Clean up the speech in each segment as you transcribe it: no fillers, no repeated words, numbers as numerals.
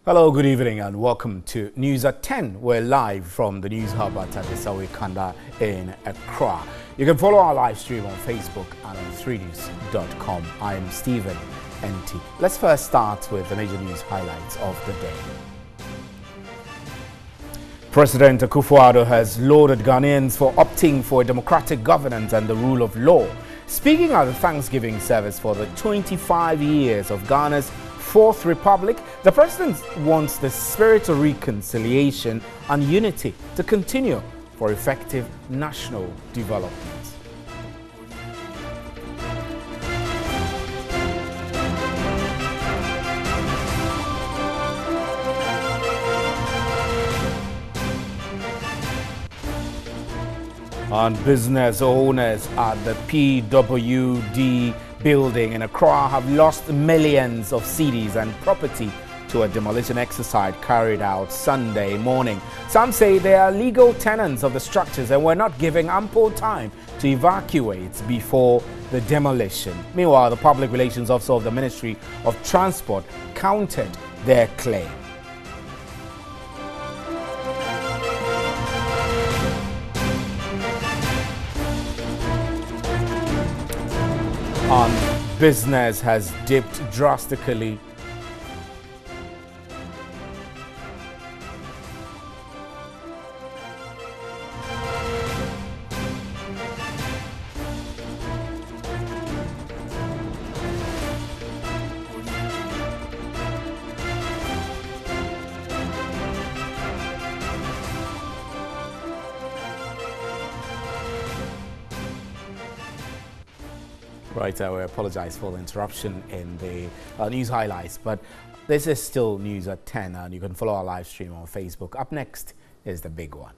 Hello, good evening and welcome to News at 10. We're live from the News Hub at Adesawe Kanda in Accra. You can follow our live stream on Facebook and on 3news.com. I'm Stephen NT. Let's first start with the major news highlights of the day. President Akufo-Addo has lauded Ghanaians for opting for democratic governance and the rule of law. Speaking at the Thanksgiving service for the 25 years of Ghana's Fourth Republic, the president wants the spirit of reconciliation and unity to continue for effective national development. And business owners at the PWD building in Accra have lost millions of cedis and property to a demolition exercise carried out Sunday morning. Some say they are legal tenants of the structures and were not given ample time to evacuate before the demolition. Meanwhile, the Public Relations Officer of the Ministry of Transport countered their claim. Business has dipped drastically. Right, we apologize for the interruption in the news highlights, but this is still News at 10, and you can follow our live stream on Facebook. Up next is the big one.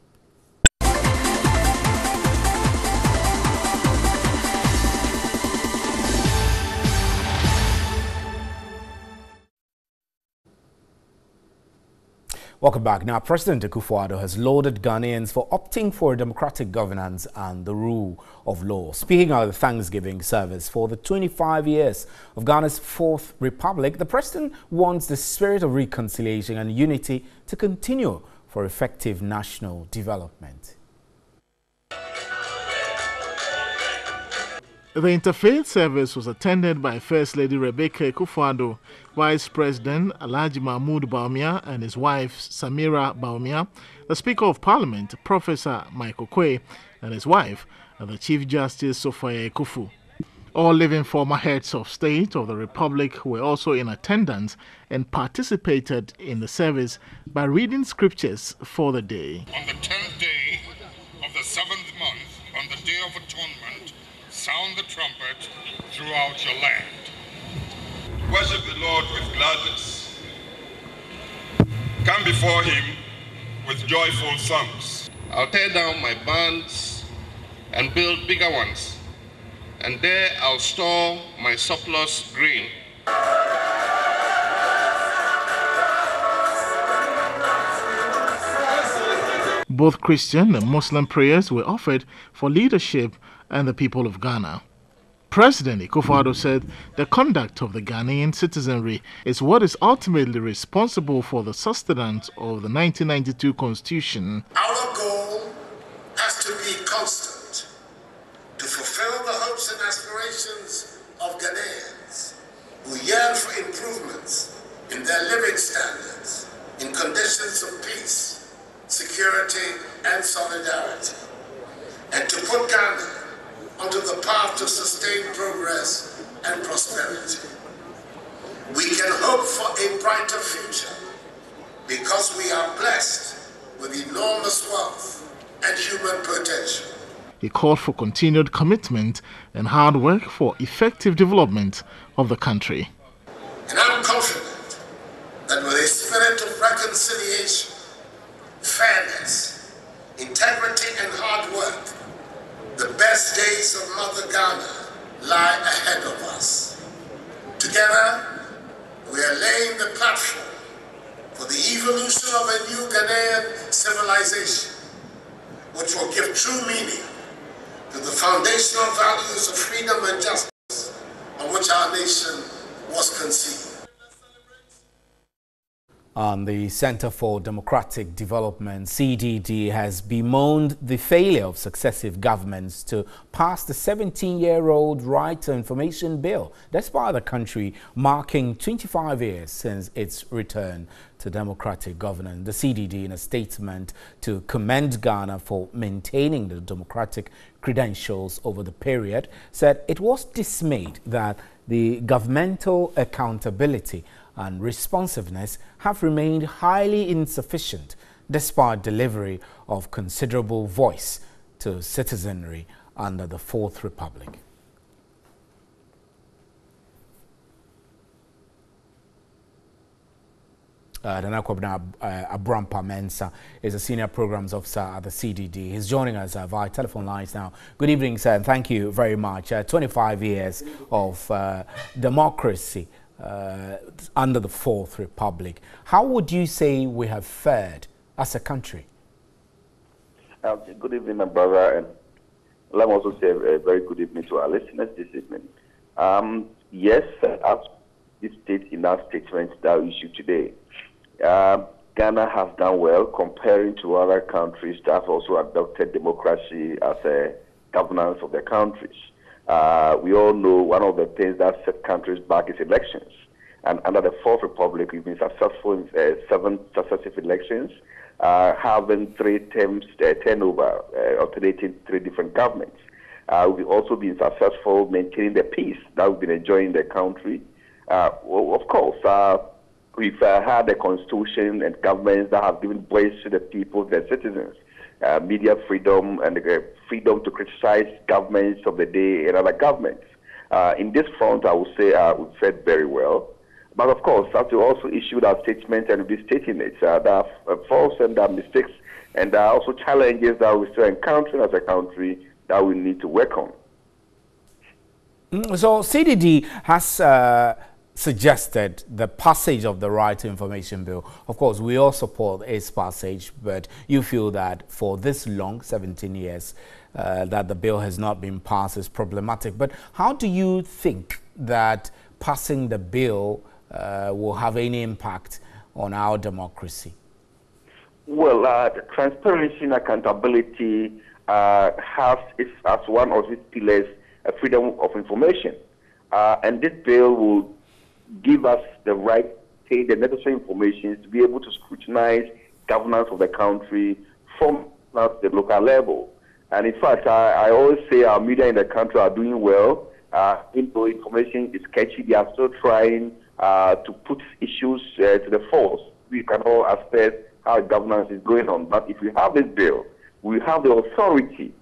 Welcome back. Now, President Akufo-Addo has lauded Ghanaians for opting for democratic governance and the rule of law. Speaking at the Thanksgiving service for the 25 years of Ghana's Fourth Republic, the president wants the spirit of reconciliation and unity to continue for effective national development. The interfaith service was attended by First Lady Rebecca Akufo-Addo, Vice President Alhaji Mahmoud Bawumia and his wife Samira Bawumia, the Speaker of Parliament Professor Michael Quay and his wife, and the Chief Justice Sophia Ekufu. All living former heads of state of the Republic were also in attendance and participated in the service by reading scriptures for the day. On the 10th day of the 7th month, on the Day of Atonement, sound the trumpet throughout your land. Worship the Lord with gladness. Come before him with joyful songs. I'll tear down my barns and build bigger ones, and there I'll store my surplus grain. Both Christian and Muslim prayers were offered for leadership and the people of Ghana. President Akufo-Addo said the conduct of the Ghanaian citizenry is what is ultimately responsible for the sustenance of the 1992 Constitution. Our goal has to be constant, to fulfill the hopes and aspirations of Ghanaians who yearn for improvements in their living standards, in conditions of peace, security and solidarity, and to put Ghana onto the path to sustained progress and prosperity. We can hope for a brighter future because we are blessed with enormous wealth and human potential. He called for continued commitment and hard work for effective development of the country. And I'm confident that with a spirit of reconciliation, fairness, integrity and hard work, the best days of Mother Ghana lie ahead of us. Together, we are laying the platform for the evolution of a new Ghanaian civilization, which will give true meaning to the foundational values of freedom and justice on which our nation was conceived. The Center for Democratic Development, CDD, has bemoaned the failure of successive governments to pass the 17-year-old Right to Information Bill, despite the country marking 25 years since its return to democratic governance. The CDD, in a statement to commend Ghana for maintaining the democratic credentials over the period, said it was dismayed that the governmental accountability and responsiveness have remained highly insufficient despite delivery of considerable voice to citizenry under the Fourth Republic. Nana Kwabena Abrampa Mensa is a senior programs officer at the CDD. He's joining us via telephone lines now. Good evening, sir, and thank you very much. 25 years of democracy under the Fourth Republic. How would you say we have fared as a country? Good evening, my brother, and let me also say a very good evening to our listeners this evening. Yes, as it states in that statement that we issued today, Ghana has done well comparing to other countries that have also adopted democracy as a governance of their countries. We all know one of the things that set countries back is elections. And under the Fourth Republic, we've been successful in 7 successive elections, having 3 terms turnover, alternating 3 different governments. We've also been successful maintaining the peace that we've been enjoying in the country. Of course, we've had a constitution and governments that have given voice to the people, the citizens. Media freedom and the freedom to criticize governments of the day and other governments. In this front, I would say we've fared very well. But of course, as we also issued our statement and we'll be stating it, there are faults and there are mistakes, and there are also challenges that we're still encountering as a country that we need to work on. So CDD has suggested the passage of the Right to Information Bill. Of course, we all support its passage, but you feel that for this long, 17 years, that the bill has not been passed is problematic. But how do you think that passing the bill will have any impact on our democracy? Well, transparency and accountability has as one of its pillars freedom of information. And this bill will give us the right to take the necessary information to be able to scrutinize governance of the country from the local level. And in fact, I always say our media in the country are doing well. Even though information is sketchy, they are still trying to put issues to the force. We can all assess how governance is going on. But if we have this bill, we have the authority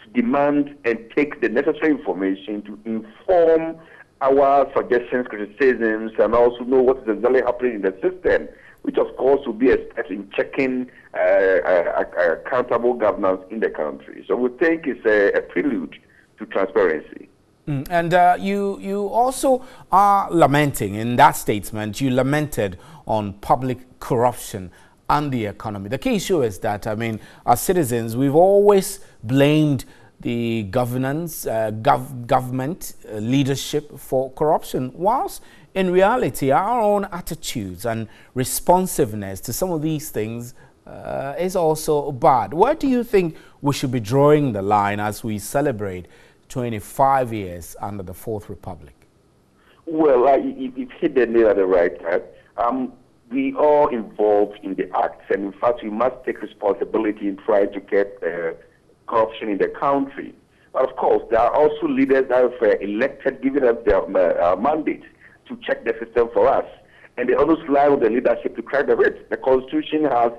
to demand and take the necessary information to inform our suggestions, criticisms, and also know what is exactly happening in the system, which of course will be a step in checking accountable governance in the country. So we think it's a prelude to transparency. And you also are lamenting, in that statement, you lamented on public corruption and the economy. The key issue is that, I mean, as citizens, we've always blamed the governance, government leadership for corruption, whilst in reality our own attitudes and responsiveness to some of these things is also bad. Where do you think we should be drawing the line as we celebrate 25 years under the Fourth Republic? Well, you've hit the nail at the right time. We are involved in the acts, and in fact we must take responsibility in trying to get corruption in the country. But of course, there are also leaders that have elected, giving us their mandate to check the system for us. And they always rely on the leadership to crack the whip. The Constitution has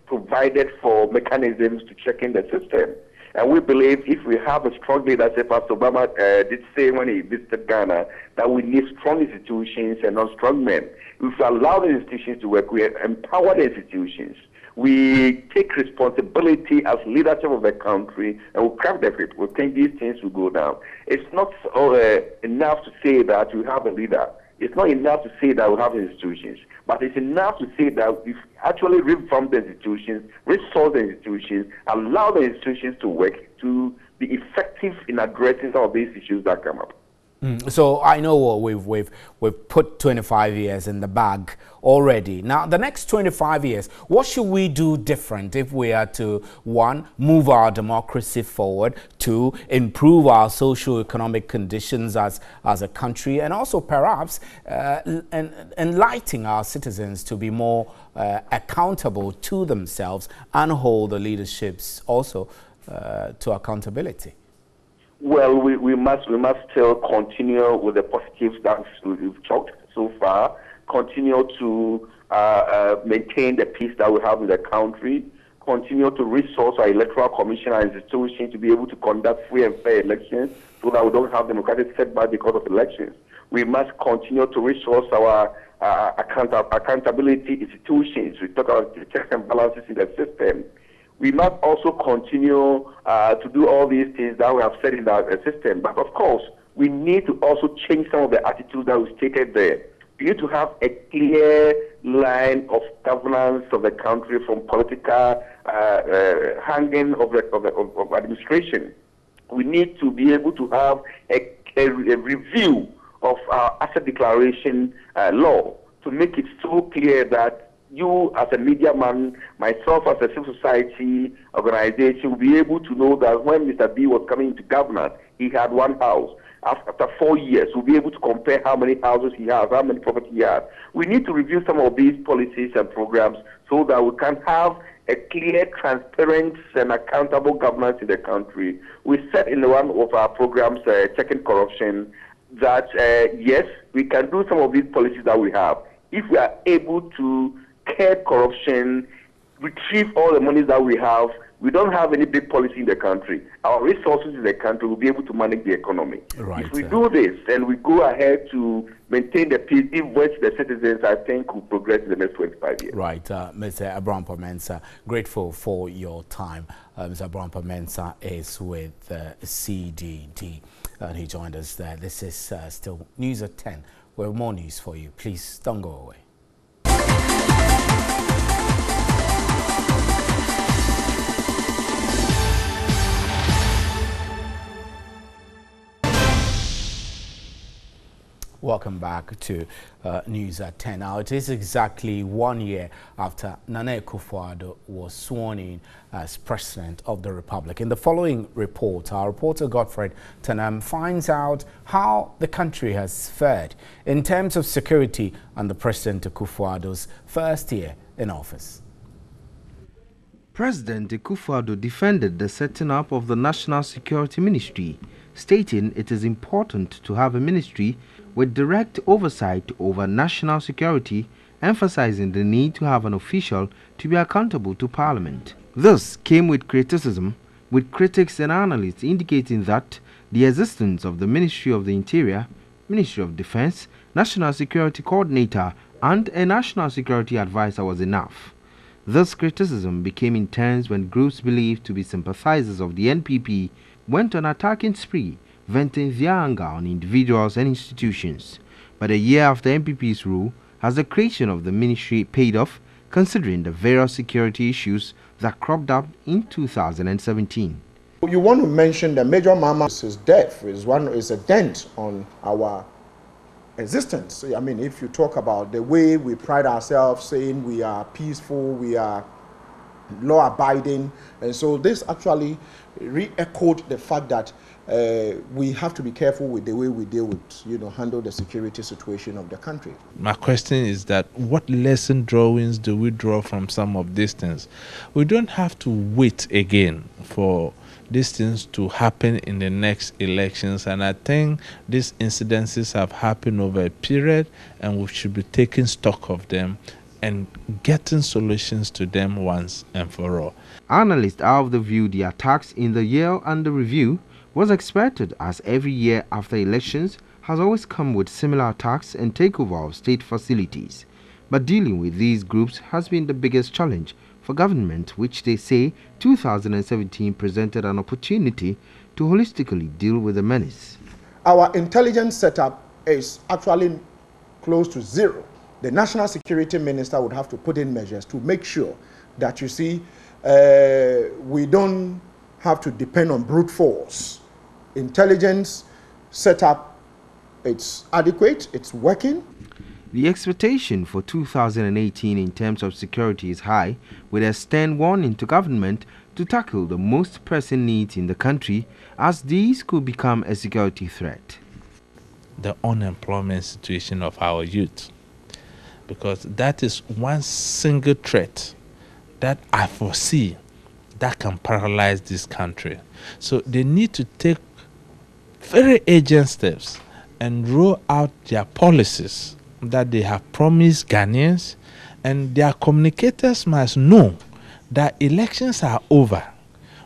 provided for mechanisms to check in the system. And we believe if we have a strong leadership, as Obama did say when he visited Ghana, that we need strong institutions and not strong men. If we allow the institutions to work, we empower the institutions. We take responsibility as leadership of the country and we crack the whip. We think these things will go down. It's not enough to say that we have a leader. It's not enough to say that we have institutions. But it's enough to say that we actually reform the institutions, resource the institutions, allow the institutions to work to be effective in addressing some of these issues that come up. So I know we've put 25 years in the bag already. Now, the next 25 years, what should we do different if we are to, one, move our democracy forward, two, improve our socio-economic conditions as a country, and also perhaps enlightening our citizens to be more accountable to themselves and hold the leaderships also to accountability? Well, we must still continue with the positives that we've talked so far, continue to maintain the peace that we have in the country, continue to resource our electoral commission and institutions to be able to conduct free and fair elections so that we don't have democratic setback because of elections. We must continue to resource our accountability institutions. We talk about the checks and balances in the system. We must also continue to do all these things that we have said in our system. But of course, we need to also change some of the attitudes that we stated there. We need to have a clear line of governance of the country from political hanging of administration. We need to be able to have a review of our asset declaration law to make it so clear that you as a media man, myself as a civil society organization will be able to know that when Mr. B was coming into governance, he had one house. After 4 years, we'll be able to compare how many houses he has, how many property he has. We need to review some of these policies and programs so that we can have a clear, transparent, and accountable governance in the country. We said in one of our programs, Checking Corruption, that yes, we can do some of these policies that we have if we are able to curb corruption, retrieve all the money that we have. We don't have any big policy in the country. Our resources in the country will be able to manage the economy. Right, if we do this and we go ahead to maintain the peace, give voice to the citizens, I think we'll progress in the next 25 years. Right. Mr. Abraham-Mensah, grateful for your time. Mr. Abraham-Mensah is with CDD, and he joined us there. This is still News at 10. We have more news for you. Please don't go away. Welcome back to News at 10. Now, it is exactly 1 year after Nana Akufo-Addo was sworn in as President of the Republic. In the following report, our reporter Godfred Tanam finds out how the country has fared in terms of security under President Akufo-Addo's first year in office. President Akufo-Addo defended the setting up of the National Security Ministry, stating it is important to have a ministry with direct oversight over national security, emphasizing the need to have an official to be accountable to Parliament. This came with criticism, with critics and analysts indicating that the existence of the Ministry of the Interior, Ministry of Defense, National Security Coordinator, and a National Security Advisor was enough. This criticism became intense when groups believed to be sympathizers of the NPP went on attacking spree, venting their anger on individuals and institutions. But a year after NPP's rule, has the creation of the ministry paid off, considering the various security issues that cropped up in 2017? You want to mention that Major Mahama's death is a dent on our existence. I mean, if you talk about the way we pride ourselves saying we are peaceful, we are law-abiding, and so this actually re-echoed the fact that we have to be careful with the way we deal with, handle the security situation of the country. My question is that what lesson drawings do we draw from some of these things? We don't have to wait again for these things to happen in the next elections, and I think these incidences have happened over a period, and we should be taking stock of them and getting solutions to them once and for all. Analysts are of the view the attacks in the year under review was expected, as every year after elections has always come with similar attacks and takeover of state facilities. But dealing with these groups has been the biggest challenge for government, which they say 2017 presented an opportunity to holistically deal with the menace. Our intelligence setup is actually close to zero. The National Security Minister would have to put in measures to make sure that, we don't have to depend on brute force. Intelligence setup it's adequate, it's working. The expectation for 2018 in terms of security is high, with a stern warning to government to tackle the most pressing needs in the country, as these could become a security threat. The unemployment situation of our youth, because that is one single threat that I foresee that can paralyze this country. So they need to take very urgent steps and roll out their policies that they have promised Ghanaians, and their communicators must know that elections are over.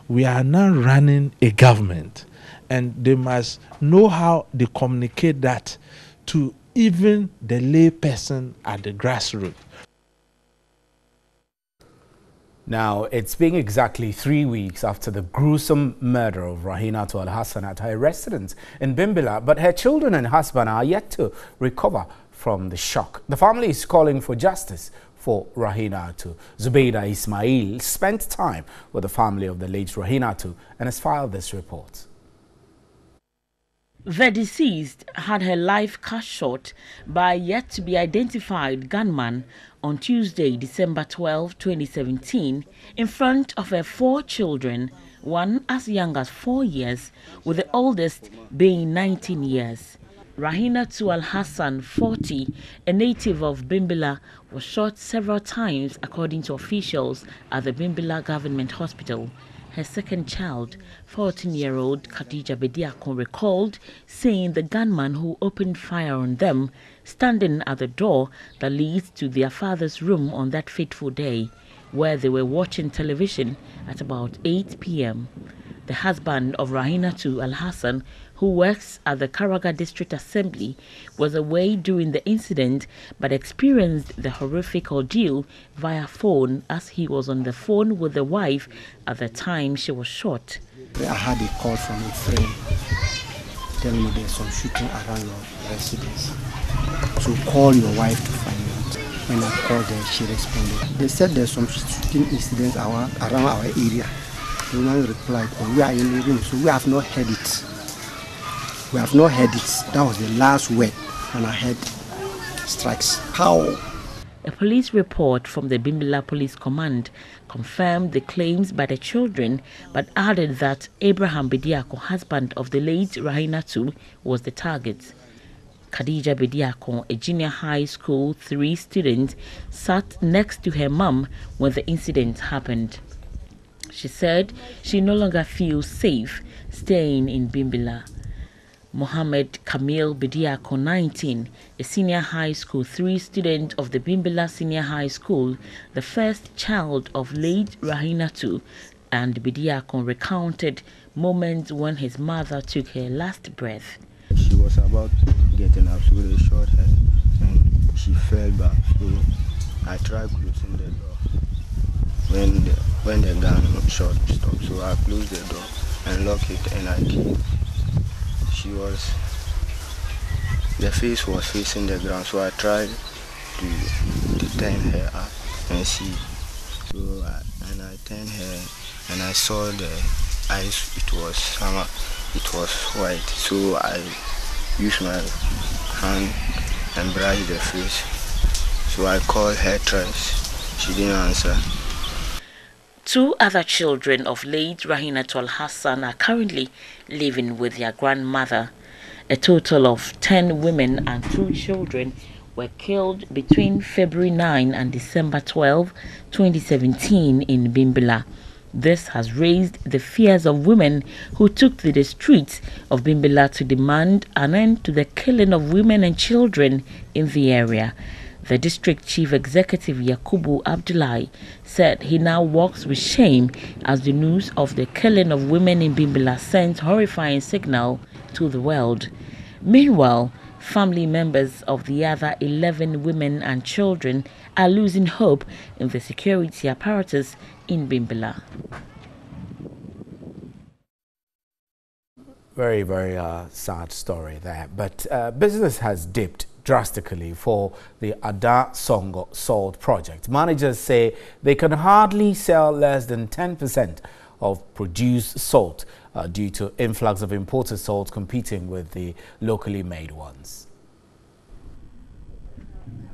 We are now running a government, and they must know how they communicate that to even the lay person at the grassroots. Now, it's been exactly 3 weeks after the gruesome murder of Rahinatu Al-Hassan at her residence in Bimbilla, but her children and husband are yet to recover from the shock. The family is calling for justice for Rahinatu. Zubeida Ismail spent time with the family of the late Rahinatu and has filed this report. The deceased had her life cut short by a yet-to-be-identified gunman on Tuesday, December 12, 2017, in front of her 4 children, one as young as 4 years, with the oldest being 19 years. Rahinatu Al-Hassan, 40, a native of Bimbilla, was shot several times, according to officials at the Bimbilla Government Hospital. Her second child, 14-year-old Khadija Bediakon, recalled seeing the gunman who opened fire on them standing at the door that leads to their father's room on that fateful day, where they were watching television at about 8 p.m. The husband of Rahinatu Al-Hassan, who works at the Karaga District Assembly, was away during the incident but experienced the horrific ordeal via phone as he was on the phone with the wife at the time she was shot. I had a call from a friend telling me there's some shooting around your residence. So call your wife to find out. When I called her, she responded. They said there's some shooting incidents around our area. The woman replied, well, we are in the room, so we have not heard it. We have not heard it. That was the last word when I heard strikes. Pow! A police report from the Bimbilla Police Command confirmed the claims by the children, but added that Abraham Bediakon, husband of the late Rahinatu, was the target. Khadija Bediakon, a junior high school 3 student, sat next to her mum when the incident happened. She said she no longer feels safe staying in Bimbilla. Mohammed Kamil Bediakon, 19, a senior high school 3 student of the Bimbilla Senior High School, the first child of late Rahinatu, and Bediakon recounted moments when his mother took her last breath. She was about getting up, so they shot her and she fell back. So I tried closing the door. When the gun shot stopped, so I closed the door and locked it and I killed. The face was facing the ground, so I tried to turn her up and see. So I turned her and I saw the eyes, it was white. So I used my hand and brushed the face. So I called her twice. She didn't answer. 2 other children of late Rahinatu Al-Hassan are currently living with their grandmother. A total of 10 women and 2 children were killed between February 9 and December 12, 2017 in Bimbilla. This has raised the fears of women who took to the streets of Bimbilla to demand an end to the killing of women and children in the area. The district chief executive Yakubu Abdullahi said he now walks with shame as the news of the killing of women in Bimbilla sends horrifying signal to the world. Meanwhile, family members of the other 11 women and children are losing hope in the security apparatus in Bimbilla. Very, very sad story there. But business has dipped drastically for the Ada Songo salt project. Managers say they can hardly sell less than 10% of produced salt due to influx of imported salt competing with the locally made ones.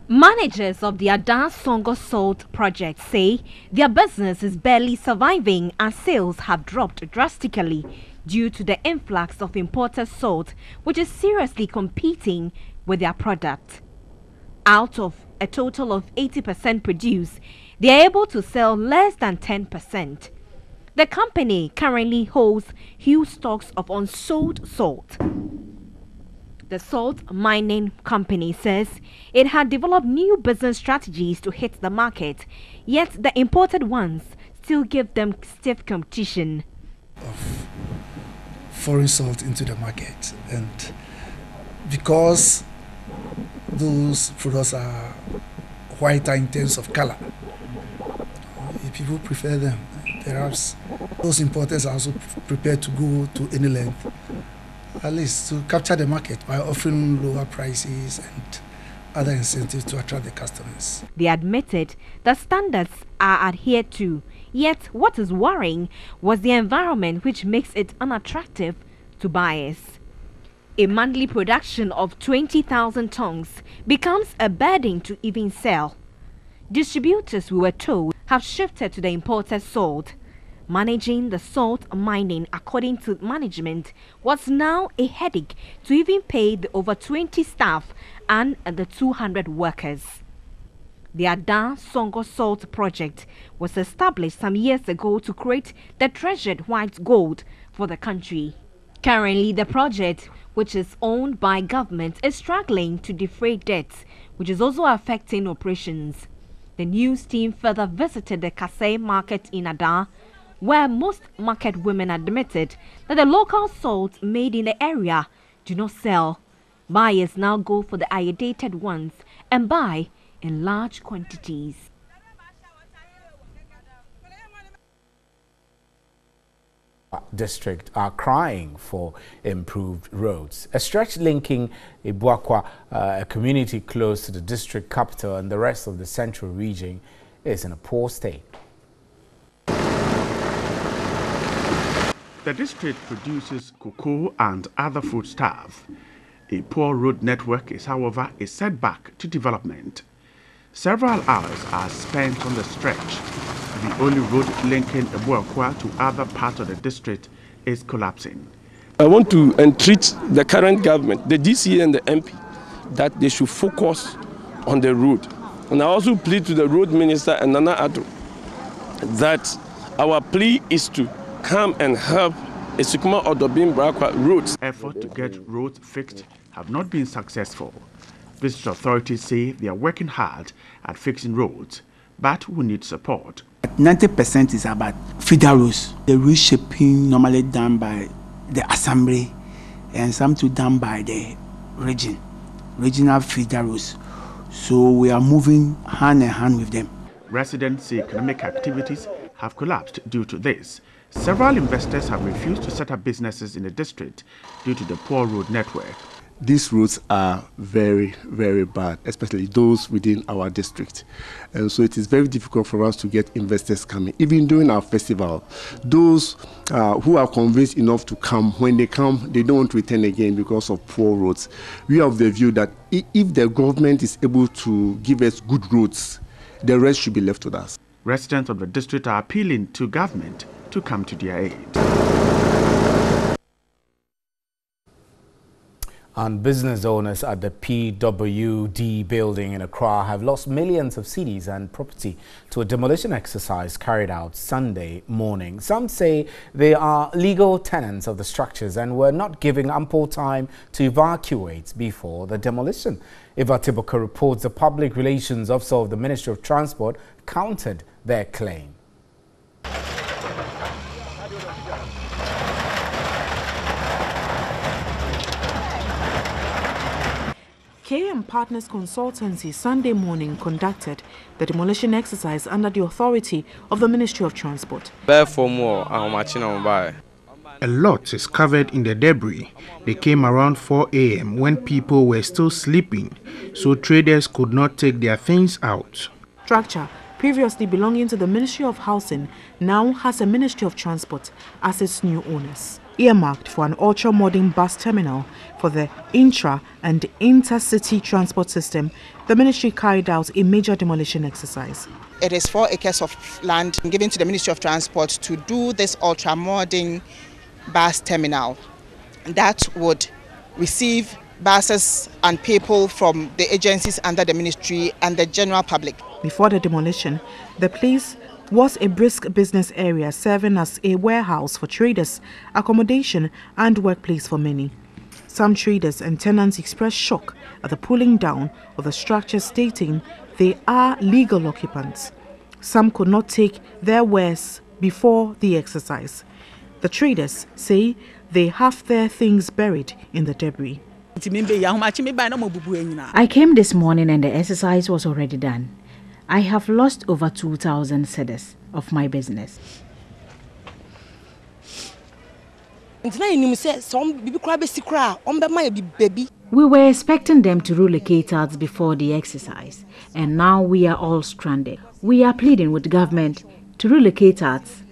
Managers of the Ada Songo Salt project say their business is barely surviving as sales have dropped drastically due to the influx of imported salt, which is seriously competing with their product. Out of a total of 80% produced, they are able to sell less than 10%. The company currently holds huge stocks of unsold salt. The salt mining company says it had developed new business strategies to hit the market, yet the imported ones still give them stiff competition. Of foreign salt into the market, and because those products are whiter in terms of color, people prefer them. Perhaps those importers are also prepared to go to any length, at least to capture the market by offering lower prices and other incentives to attract the customers. They admitted that standards are adhered to, yet what is worrying was the environment, which makes it unattractive to buyers. A monthly production of 20,000 tons becomes a burden to even sell. Distributors, we were told, have shifted to the imported salt. Managing the salt mining, according to management, was now a headache to even pay the over 20 staff and the 200 workers. The Ada Songo Salt project was established some years ago to create the treasured white gold for the country. Currently, the project, which is owned by government, is struggling to defray debts, which is also affecting operations. The news team further visited the Kasai market in Ada, where most market women admitted that the local salt made in the area do not sell. Buyers now go for the iodidated ones and buy in large quantities. District are crying for improved roads. A stretch linking Ibuakwa, a community close to the district capital, and the rest of the central region is in a poor state. The district produces cocoa and other foodstuffs. A poor road network is, however, a setback to development. Several hours are spent on the stretch. The only road linking Ibuakwa to other parts of the district is collapsing. I want to entreat the current government, the DCA and the MP, that they should focus on the road. And I also plead to the road minister and Nana Addo that our plea is to come and help Esikuma Odobin Brakwa roads. Efforts to get roads fixed have not been successful. District authorities say they are working hard at fixing roads, but we need support. 90% is about feeder roads. The reshaping normally done by the assembly and something done by the regional feeder roads. So we are moving hand in hand with them. Residents say economic activities have collapsed due to this. Several investors have refused to set up businesses in the district due to the poor road network. These roads are very, very bad, especially those within our district. And so it is very difficult for us to get investors coming. Even during our festival, those who are convinced enough to come, when they come, they don't return again because of poor roads. We are of the view that if the government is able to give us good roads, the rest should be left to us. Residents of the district are appealing to government to come to their aid. And business owners at the PWD building in Accra have lost millions of cedis and property to a demolition exercise carried out Sunday morning. Some say they are legal tenants of the structures and were not given ample time to evacuate before the demolition. Eva Tiboka reports the Public Relations Officer of the Ministry of Transport countered their claim. KM Partners Consultancy Sunday morning conducted the demolition exercise under the authority of the Ministry of Transport. A lot is covered in the debris. They came around 4 a.m. when people were still sleeping, so traders could not take their things out. Structure, previously belonging to the Ministry of Housing, now has a Ministry of Transport as its new owners. earmarked for an ultra-modern bus terminal for the intra- and intercity transport system, the ministry carried out a major demolition exercise. It is 4 acres of land given to the Ministry of Transport to do this ultra-modern bus terminal that would receive buses and people from the agencies under the ministry and the general public. Before the demolition, the place was a brisk business area serving as a warehouse for traders, accommodation and workplace for many. Some traders and tenants expressed shock at the pulling down of the structure, stating they are legal occupants. Some could not take their wares before the exercise. The traders say they have their things buried in the debris. I came this morning and the exercise was already done. I have lost over 2,000 cedis of my business. We were expecting them to relocate us before the exercise, and now we are all stranded. We are pleading with the government to relocate us.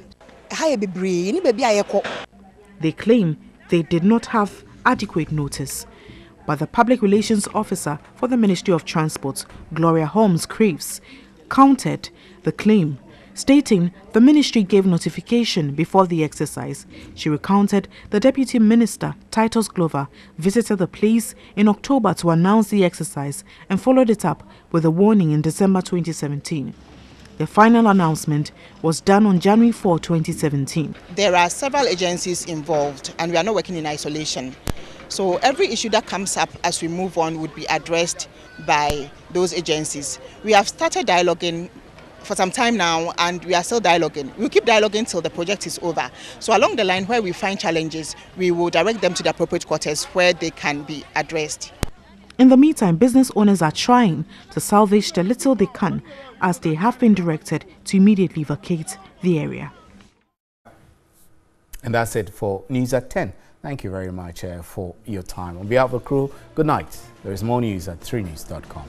They claim they did not have adequate notice, but the public relations officer for the Ministry of Transport, Gloria Holmes-Craves, countered the claim, stating the ministry gave notification before the exercise. She recounted the Deputy Minister, Titus Glover, visited the place in October to announce the exercise and followed it up with a warning in December 2017. The final announcement was done on January 4, 2017. There are several agencies involved and we are not working in isolation. So every issue that comes up as we move on would be addressed by those agencies. We have started dialoguing for some time now and we are still dialoguing. We'll keep dialoguing till the project is over. So along the line where we find challenges, we will direct them to the appropriate quarters where they can be addressed. In the meantime, business owners are trying to salvage the little they can as they have been directed to immediately vacate the area. And that's it for News at 10. Thank you very much for your time. On behalf of the crew, good night. There is more news at 3news.com.